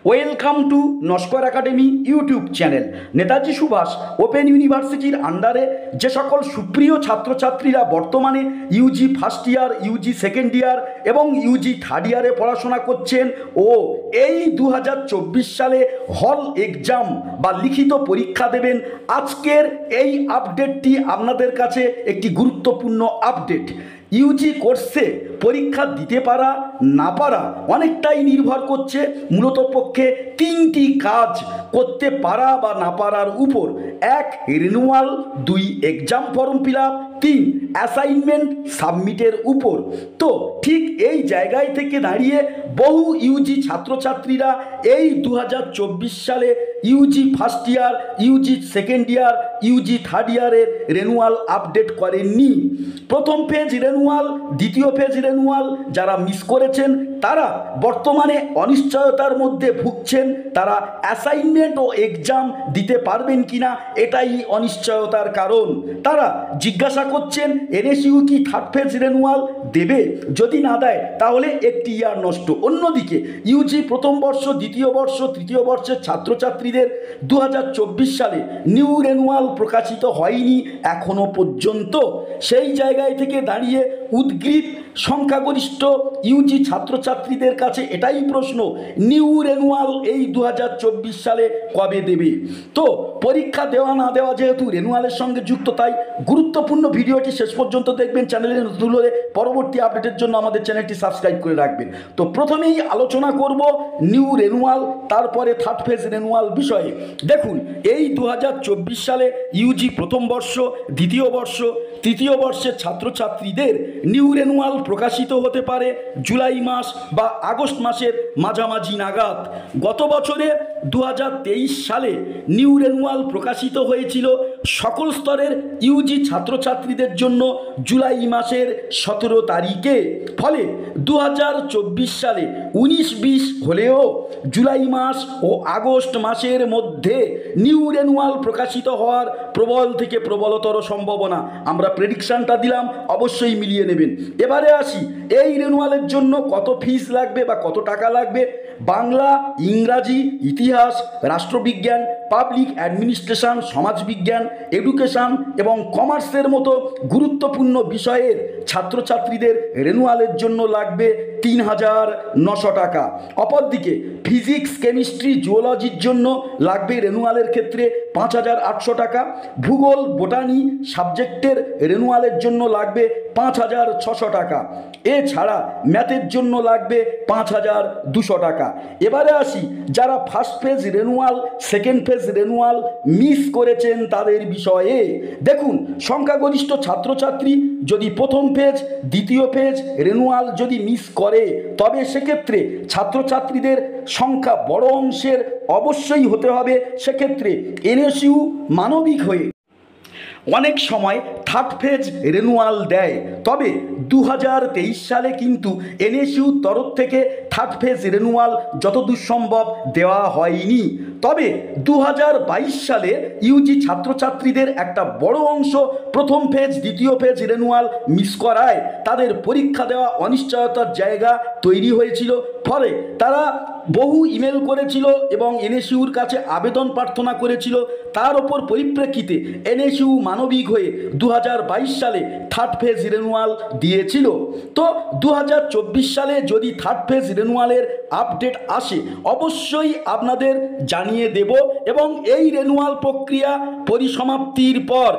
Welcome to Naskar academy YouTube channel. Netaji Subhash open ইউনিভার্সিটির আন্ডারে যে সকল সুপ্রিয় ছাত্রছাত্রীরা বর্তমানে UG first year, UG second year এবং ইউজি থার্ড ইয়ারে পড়াশোনা করছেন ও এই 2024 সালে হল এক্সাম বা লিখিত পরীক্ষা দেবেন, আজকের এই আপডেটটি আপনাদের কাছে একটি গুরুত্বপূর্ণ আপডেট। ইউজি কোর্সে পরীক্ষা দিতে পারা না পারা অনেকটাই নির্ভর করছে মূলত পক্ষে তিনটি কাজ করতে পারা বা না পারার উপর। এক, রিনিউয়াল; দুই, এক্সাম ফর্ম ফিল আপ; তিন, অ্যাসাইনমেন্ট সাবমিটের উপর। তো ঠিক এই জায়গায় থেকে দাঁড়িয়ে বহু ইউজি ছাত্রছাত্রীরা এই 2024 সালে Yuji first year, UG second ইয়ার, ইউজি থার্ড ইয়ারের রেনুয়াল আপডেট করেননি। প্রথম ফেজ রেনুয়াল, দ্বিতীয় ফেজ রেনুয়াল যারা মিস করেছেন তারা বর্তমানে অনিশ্চয়তার মধ্যে ভুগছেন। তারা অ্যাসাইনমেন্ট ও এক্সাম দিতে পারবেন কিনা এটাই অনিশ্চয়তার কারণ। তারা জিজ্ঞাসা করছেন এনএসইউ কি থার্ড ফেজ রেনুয়াল দেবে, যদি না দেয় তাহলে একটি ইয়ার নষ্ট। অন্যদিকে ইউজি প্রথম বর্ষ, দ্বিতীয় বর্ষ, তৃতীয় বর্ষের ছাত্রছাত্রীদের 2024 সালে নিউ রেনুয়াল প্রকাশিত হয়নি এখনো পর্যন্ত। সেই জায়গায় থেকে দাঁড়িয়ে উদ্গ্রীব সংখ্যাগরিষ্ঠ ইউজি ছাত্রছাত্রীদের কাছে এটাই প্রশ্ন, নিউ রেনুয়াল এই 2024 সালে কবে দেবে? তো পরীক্ষা দেওয়া না দেওয়া যেহেতু রেনুয়ালের সঙ্গে যুক্ত, তাই গুরুত্বপূর্ণ ভিডিওটি শেষ পর্যন্ত দেখবেন। চ্যানেলে নতুন হলে পরবর্তী আপডেটের জন্য আমাদের চ্যানেলটি সাবস্ক্রাইব করে রাখবেন। তো প্রথমেই আলোচনা করব নিউ রেনুয়াল, তারপরে থার্ড ফেজ রেনুয়াল বিষয়ে। দেখুন, এই 2024 সালে ইউজি প্রথম বর্ষ, দ্বিতীয় বর্ষ, তৃতীয় বর্ষের ছাত্রছাত্রীদের নিউ রেনুয়াল প্রকাশিত হতে পারে জুলাই মাস বা আগস্ট মাসের মাঝামাঝি নাগাদ। গত বছরে 2023 সালে নিউ রেনুয়াল প্রকাশিত হয়েছিল সকল স্তরের ইউজি ছাত্রছাত্রীদের জন্য জুলাই মাসের 17 তারিখে। ফলে 2024 সালে 19-20 হলেও জুলাই মাস ও আগস্ট মাসের মধ্যে নিউ রেনুয়াল প্রকাশিত হওয়ার প্রবল থেকে প্রবলতর সম্ভাবনা। আমরা প্রেডিকশানটা দিলাম, অবশ্যই মিলিয়ে নেবেন। এবারে আসি, এই রেনুয়ালের জন্য কত ফিস লাগবে বা কত টাকা লাগবে। বাংলা, ইংরাজি, ইতিহাস, রাষ্ট্রবিজ্ঞান, পাবলিক অ্যাডমিনিস্ট্রেশন, সমাজবিজ্ঞান, এডুকেশন এবং কমার্সের মতো গুরুত্বপূর্ণ বিষয়ের ছাত্রছাত্রীদের রেনুয়ালের জন্য লাগবে 3,900 টাকা। অপরদিকে ফিজিক্স, কেমিস্ট্রি, জুওলজির জন্য লাগবে রেনুয়ালের ক্ষেত্রে 5,800 টাকা। ভূগোল, বোটানি সাবজেক্টের রেনুয়ালের জন্য লাগবে 5,600 টাকা। এছাড়া ম্যাথের জন্য লাগবে 5,200 টাকা। এবারে আসি, যারা first phase renewal, second phase renewal miss করেছেন তাদের বিষয়ে। দেখুন, সংখ্যাগরিষ্ঠ ছাত্রছাত্রী যদি প্রথম ফেজ, দ্বিতীয় ফেজ রেনুয়াল যদি মিস করে, তবে সেক্ষেত্রে ছাত্রছাত্রীদের সংখ্যা বড় অংশের অবশ্যই হতে হবে। সেক্ষেত্রে এনএসইউ মানবিক হয়ে অনেক সময় থার্ড ফেজ রেনুয়াল দেয়, তবে 2023 সালে কিন্তু এনএসইউর তরফ থেকে থার্ড ফেজ রেনুয়াল যতদূর সম্ভব দেওয়া হয়নি। তবে 2022 সালে ইউজি ছাত্রছাত্রীদের একটা বড় অংশ প্রথম ফেজ, দ্বিতীয় ফেজ রেনুয়াল মিস করায় তাদের পরীক্ষা দেওয়া অনিশ্চয়তার জায়গা তৈরি হয়েছিল। ফলে তারা বহু ইমেল করেছিল এবং এনএসইউর কাছে আবেদন প্রার্থনা করেছিল। তার ওপর পরিপ্রেক্ষিতে এনএসইউ মানবিক হয়ে 2022 সালে থার্ড ফেজ রেনুয়াল দিয়েছিল। তো 2024 সালে যদি থার্ড ফেজ রেনুয়ালের আপডেট আসে অবশ্যই আপনাদের জানিয়ে দেব, এবং এই রেনুয়াল প্রক্রিয়া পরিসমাপ্তির পর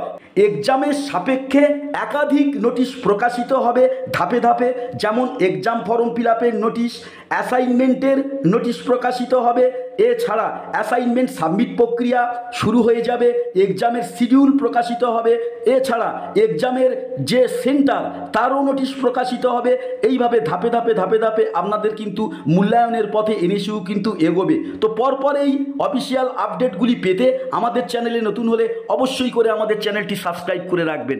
এক্সামের সাপেক্ষে একাধিক নোটিশ প্রকাশিত হবে ধাপে ধাপে। যেমন এক্সাম ফর্ম ফিল আপের নোটিশ, অ্যাসাইনমেন্টের নোটিশ প্রকাশিত হবে। এছাড়া অ্যাসাইনমেন্ট সাবমিট প্রক্রিয়া শুরু হয়ে যাবে, এক্সামের শিডিউল প্রকাশিত হবে। এছাড়া এক্সামের যে সেন্টার তারও নোটিশ প্রকাশিত হবে। এইভাবে ধাপে ধাপে ধাপে ধাপে আপনাদের কিন্তু মূল্যায়নের পথে এনএসইউ কিন্তু এগোবে। তো পরপর এই অফিসিয়াল আপডেটগুলি পেতে আমাদের চ্যানেলে নতুন হলে অবশ্যই করে আমাদের চ্যানেলটি সাবস্ক্রাইব করে রাখবেন।